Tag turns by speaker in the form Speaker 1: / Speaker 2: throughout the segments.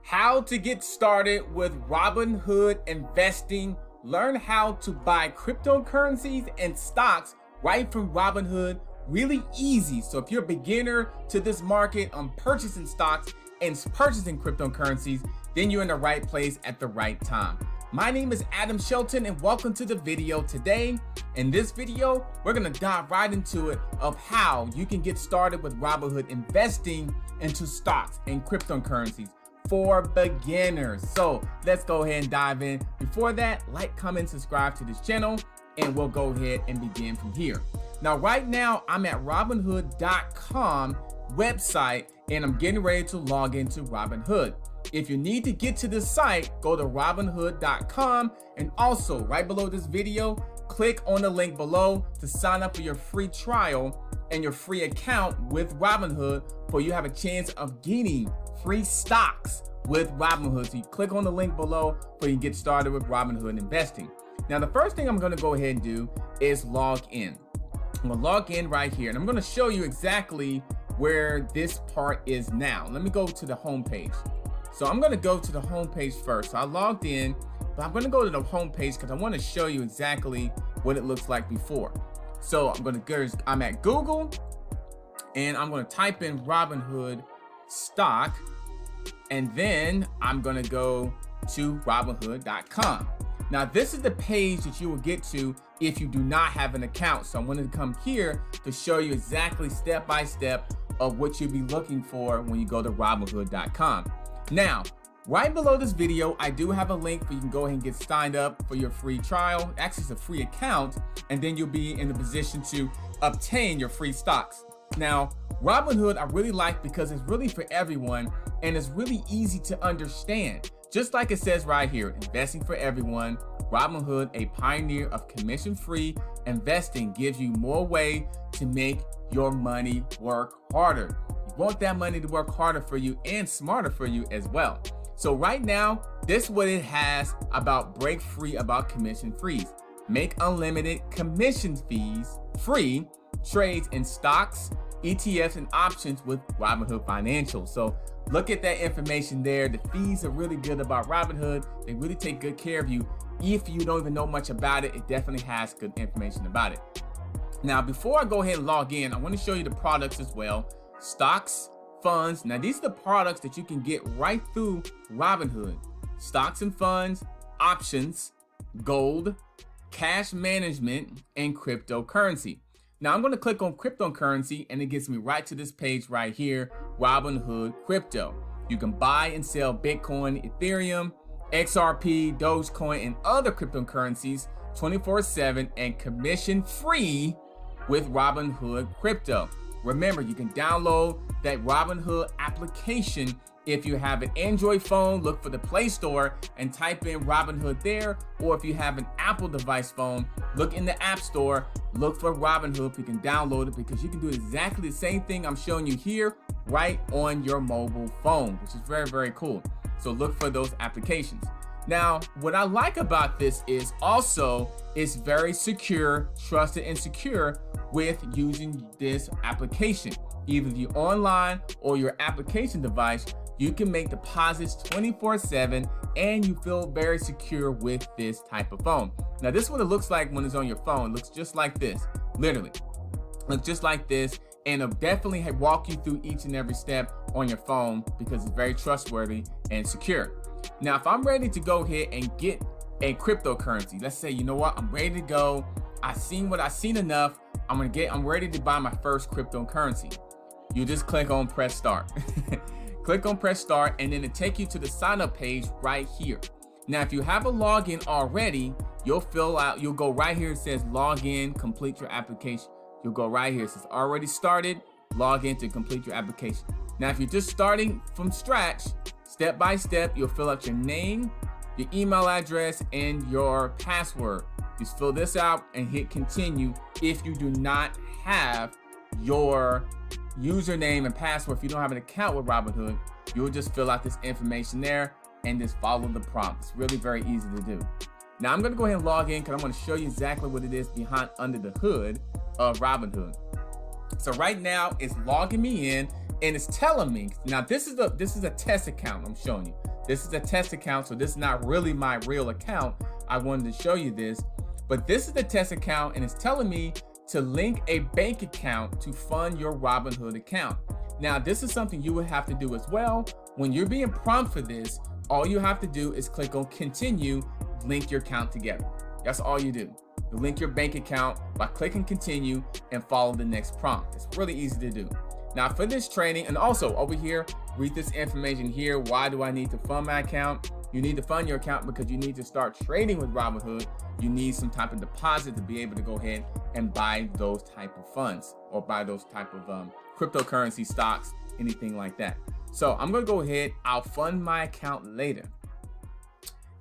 Speaker 1: How to get started with Robinhood Investing. Learn how to buy cryptocurrencies and stocks right from Robinhood. Really easy. So if you're a beginner to this market on purchasing stocks and purchasing cryptocurrencies, then you're in the right place at the right time. My name is Adam Shelton and welcome to the video today. In this video, we're gonna dive right into it of how you can get started with Robinhood investing into stocks and cryptocurrencies for beginners. So let's go ahead and dive in. Before that, like, comment, subscribe to this channel, and we'll go ahead and begin from here. Now, right now, I'm at Robinhood.com website, and I'm getting ready to log into Robinhood. If you need to get to this site, go to Robinhood.com, and also right below this video, click on the link below to sign up for your free trial and your free account with Robinhood, for you have a chance of getting free stocks with Robinhood. So you click on the link below for you to get started with Robinhood investing. Now, the first thing I'm going to go ahead and do is log in. I'm going to log in right here, and I'm going to show you exactly where this part is now. Let me go to the home page. So I'm going to go to the home page first. So I logged in, but I'm going to go to the home page because I want to show you exactly what it looks like before. So I'm going to go, I'm at Google, and I'm going to type in Robinhood stock, and then I'm going to go to Robinhood.com. Now, this is the page that you will get to if you do not have an account. So I'm going to come here to show you exactly step by step of what you'll be looking for when you go to Robinhood.com. Now, right below this video, I do have a link where you can go ahead and get signed up for your free trial. Actually, it's a free account, and then you'll be in the position to obtain your free stocks. Now, Robinhood I really like because it's really for everyone, and it's really easy to understand. Just like it says right here, investing for everyone. Robinhood, a pioneer of commission-free investing, gives you more way to make your money work harder. You want that money to work harder for you and smarter for you as well. So right now, this is what it has about break free about commission fees. Make unlimited commission fees free trades in stocks, ETFs, and options with Robinhood Financial. So look at that information there. The fees are really good about Robinhood. They really take good care of you. If you don't even know much about it, it definitely has good information about it. Now, before I go ahead and log in, I want to show you the products as well. Stocks, funds. Now, these are the products that you can get right through Robinhood. Stocks and funds, options, gold, cash management, and cryptocurrency. Now, I'm going to click on cryptocurrency, and it gets me right to this page right here, Robinhood Crypto. You can buy and sell Bitcoin, Ethereum, XRP, Dogecoin, and other cryptocurrencies 24/7 and commission free with Robinhood Crypto. Remember, you can download that Robinhood application. If you have an Android phone, look for the Play Store and type in Robinhood there. Or if you have an Apple device phone, look in the App Store, look for Robinhood. You can download it because you can do exactly the same thing I'm showing you here right on your mobile phone, which is very, very cool. So look for those applications. Now, what I like about this is also it's very secure, trusted, and secure with using this application. Either you're online or your application device, you can make deposits 24/7 and you feel very secure with this type of phone. Now, this is what it looks like when it's on your phone. It looks just like this, literally. Looks just like this, and it'll definitely walk you through each and every step on your phone because it's very trustworthy and secure. Now, if I'm ready to go ahead and get a cryptocurrency, let's say, you know what, I'm ready to go. I've seen enough. I'm ready to buy my first cryptocurrency. You just click on press start. Click on press start, and then it'll take you to the sign up page right here. Now, if you have a login already, you'll go right here. It says log in, complete your application. You'll go right here. It says already started, log in to complete your application. Now, if you're just starting from scratch, step by step, you'll fill out your name, your email address, and your password. Just fill this out and hit continue. If you do not have your username and password, if you don't have an account with Robinhood, you'll just fill out this information there and just follow the prompt. It's really very easy to do. Now I'm going to go ahead and log in because I'm going to show you exactly what it is behind under the hood of Robinhood. So right now it's logging me in and it's telling me, now this is a test account I'm showing you. This is a test account, so this is not really my real account. I wanted to show you this, but this is the test account, and it's telling me to link a bank account to fund your Robinhood account. Now, this is something you would have to do as well. When you're being prompted for this, all you have to do is click on continue, link your account together. That's all you do. You link your bank account by clicking continue and follow the next prompt. It's really easy to do. Now for this training, and also over here, read this information here. Why do I need to fund my account? You need to fund your account because you need to start trading with Robinhood. You need some type of deposit to be able to go ahead and buy those type of funds or buy those type of cryptocurrency stocks, anything like that. So I'm gonna go ahead, I'll fund my account later.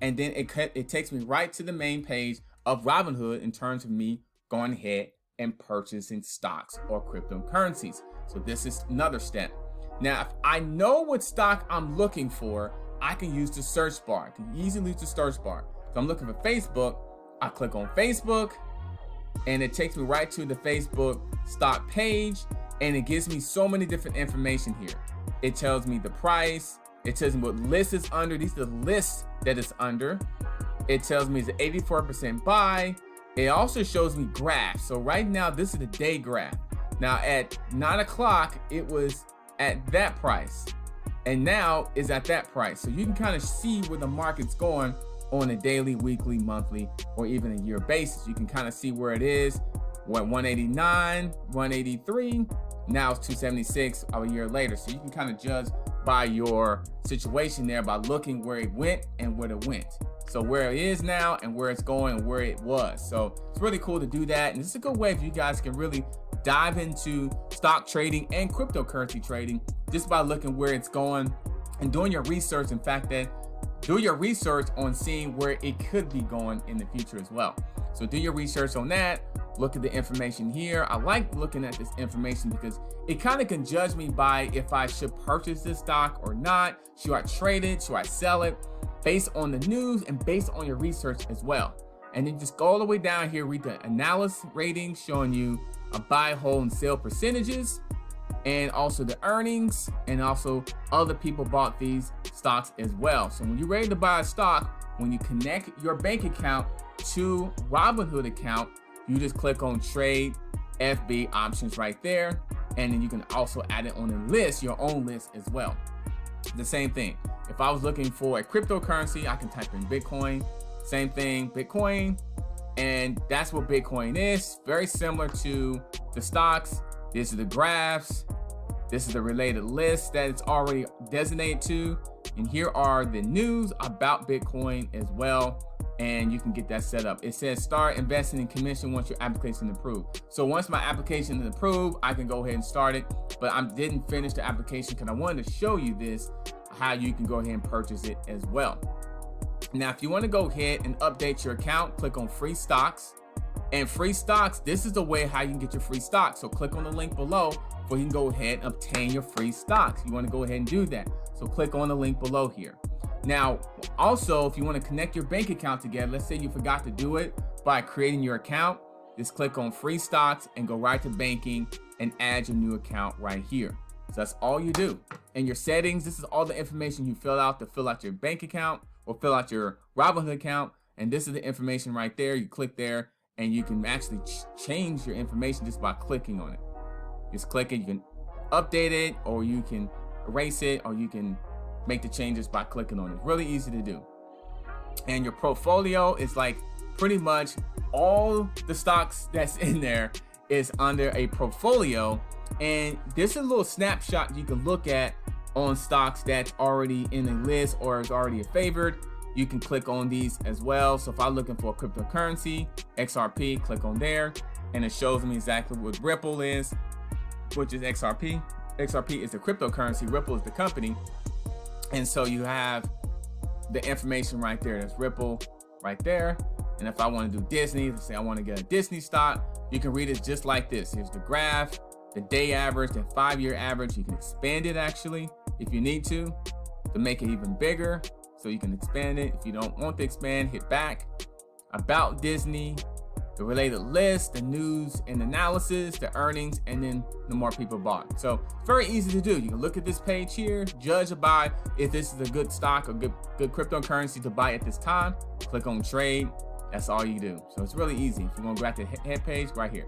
Speaker 1: And then it takes me right to the main page of Robinhood in terms of me going ahead and purchasing stocks or cryptocurrencies. So this is another step. Now, if I know what stock I'm looking for, I can use the search bar. I can easily use the search bar. If I'm looking for Facebook, I click on Facebook and it takes me right to the Facebook stock page, and it gives me so many different information here. It tells me the price. It tells me what list it's under. These are the lists that it's under. It tells me it's an 84% buy. It also shows me graphs. So right now, this is the day graph. Now at 9 o'clock, it was at that price. And now is at that price. So you can kind of see where the market's going on a daily, weekly, monthly, or even a year basis. You can kind of see where it is. What, 189, 183. Now it's 276 a year later. So you can kind of judge by your situation there by looking where it went and where it went. So where it is now and where it's going and where it was. So it's really cool to do that. And it's a good way if you guys can really dive into stock trading and cryptocurrency trading just by looking where it's going and doing your research. In fact, do your research on seeing where it could be going in the future as well. So do your research on that. Look at the information here. I like looking at this information because it kind of can judge me by if I should purchase this stock or not. Should I trade it? Should I sell it? Based on the news and based on your research as well. And then just go all the way down here, read the analysis ratings showing you a buy, hold, and sell percentages, and also the earnings, and also other people bought these stocks as well. So when you're ready to buy a stock, when you connect your bank account to Robinhood account, you just click on trade FB options right there. And then you can also add it on a list, your own list as well. The same thing. If I was looking for a cryptocurrency, I can type in Bitcoin. Same thing, Bitcoin. And that's what Bitcoin is. Very similar to the stocks. This is the graphs. This is the related list that it's already designated to. And here are the news about Bitcoin as well. And you can get that set up. It says start investing in commission once your application is approved. So once my application is approved, I can go ahead and start it. But I didn't finish the application because I wanted to show you this, how you can go ahead and purchase it as well. Now, if you want to go ahead and update your account, click on free stocks. And free stocks, this is the way how you can get your free stocks. So click on the link below where you can go ahead and obtain your free stocks. You want to go ahead and do that. So click on the link below here. Now, also, if you want to connect your bank account together, let's say you forgot to do it by creating your account, just click on free stocks and go right to banking and add your new account right here. So that's all you do. And your settings, this is all the information you fill out to fill out your bank account or fill out your Robinhood account. And this is the information right there. You click there and you can actually change your information just by clicking on it. Just click it, you can update it, or you can erase it, or you can make the changes by clicking on it. It's really easy to do. And your portfolio is like pretty much all the stocks that's in there is under a portfolio. And this is a little snapshot you can look at on stocks that's already in a list or is already a favored. You can click on these as well. So if I'm looking for a cryptocurrency, XRP, click on there, and it shows me exactly what Ripple is, which is XRP. XRP is the cryptocurrency, Ripple is the company. And so you have the information right there. There's Ripple right there. And if I want to do Disney, let's say I want to get a Disney stock, you can read it just like this. Here's the graph, the day average, the 5-year average. You can expand it actually if you need to make it even bigger. So you can expand it. If you don't want to expand, hit back. About Disney, the related list, the news and analysis, the earnings, and then the more people bought. So it's very easy to do. You can look at this page here, judge or buy if this is a good stock or good cryptocurrency to buy at this time. Click on trade. That's all you do. So it's really easy. If you want to go back to the head page right here.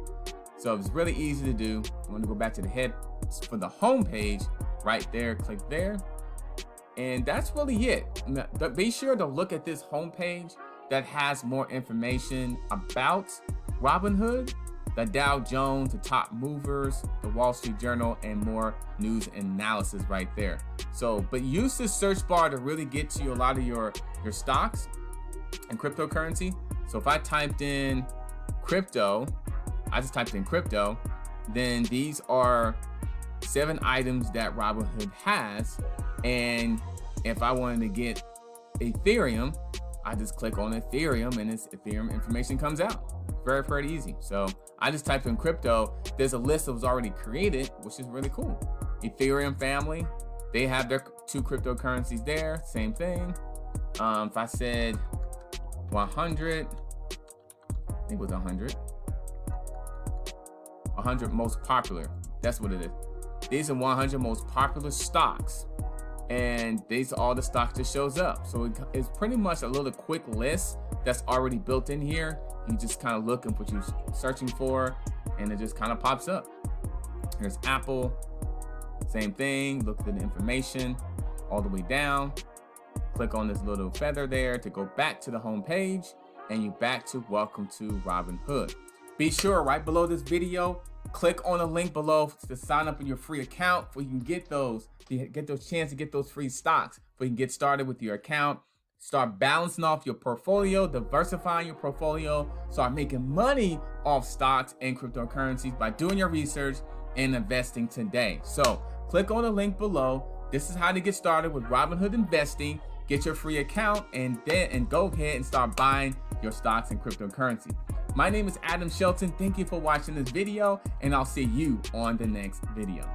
Speaker 1: So it's really easy to do. I'm going to go back to the head for the home page right there. Click there. And that's really it. But be sure to look at this home page that has more information about Robinhood, the Dow Jones, the top movers, the Wall Street Journal, and more news and analysis right there. So, but use this search bar to really get to a lot of your stocks and cryptocurrency. So if I typed in crypto, I just typed in crypto, then these are 7 items that Robinhood has. And if I wanted to get Ethereum, I just click on Ethereum and its Ethereum information comes out. Very, very easy. So I just typed in crypto. There's a list that was already created, which is really cool. Ethereum family, they have their 2 cryptocurrencies there. Same thing. If I said 100, I think it was 100 most popular. That's what it is. These are 100 most popular stocks. And these are all the stocks that shows up. So it's pretty much a little quick list that's already built in here. You just kind of look and what you're searching for, and it just kind of pops up. Here's Apple, same thing. Look at the information all the way down. Click on this little feather there to go back to the home page, and you're back to welcome to Robinhood. Be sure right below this video, click on the link below to sign up in your free account where you can get those chance to get those free stocks where you can get started with your account, start balancing off your portfolio, diversifying your portfolio, start making money off stocks and cryptocurrencies by doing your research and investing today. So click on the link below. This is how to get started with Robinhood Investing. Get your free account and go ahead and start buying your stocks and cryptocurrency. My name is Shelton. Thank you for watching this video, and I'll see you on the next video.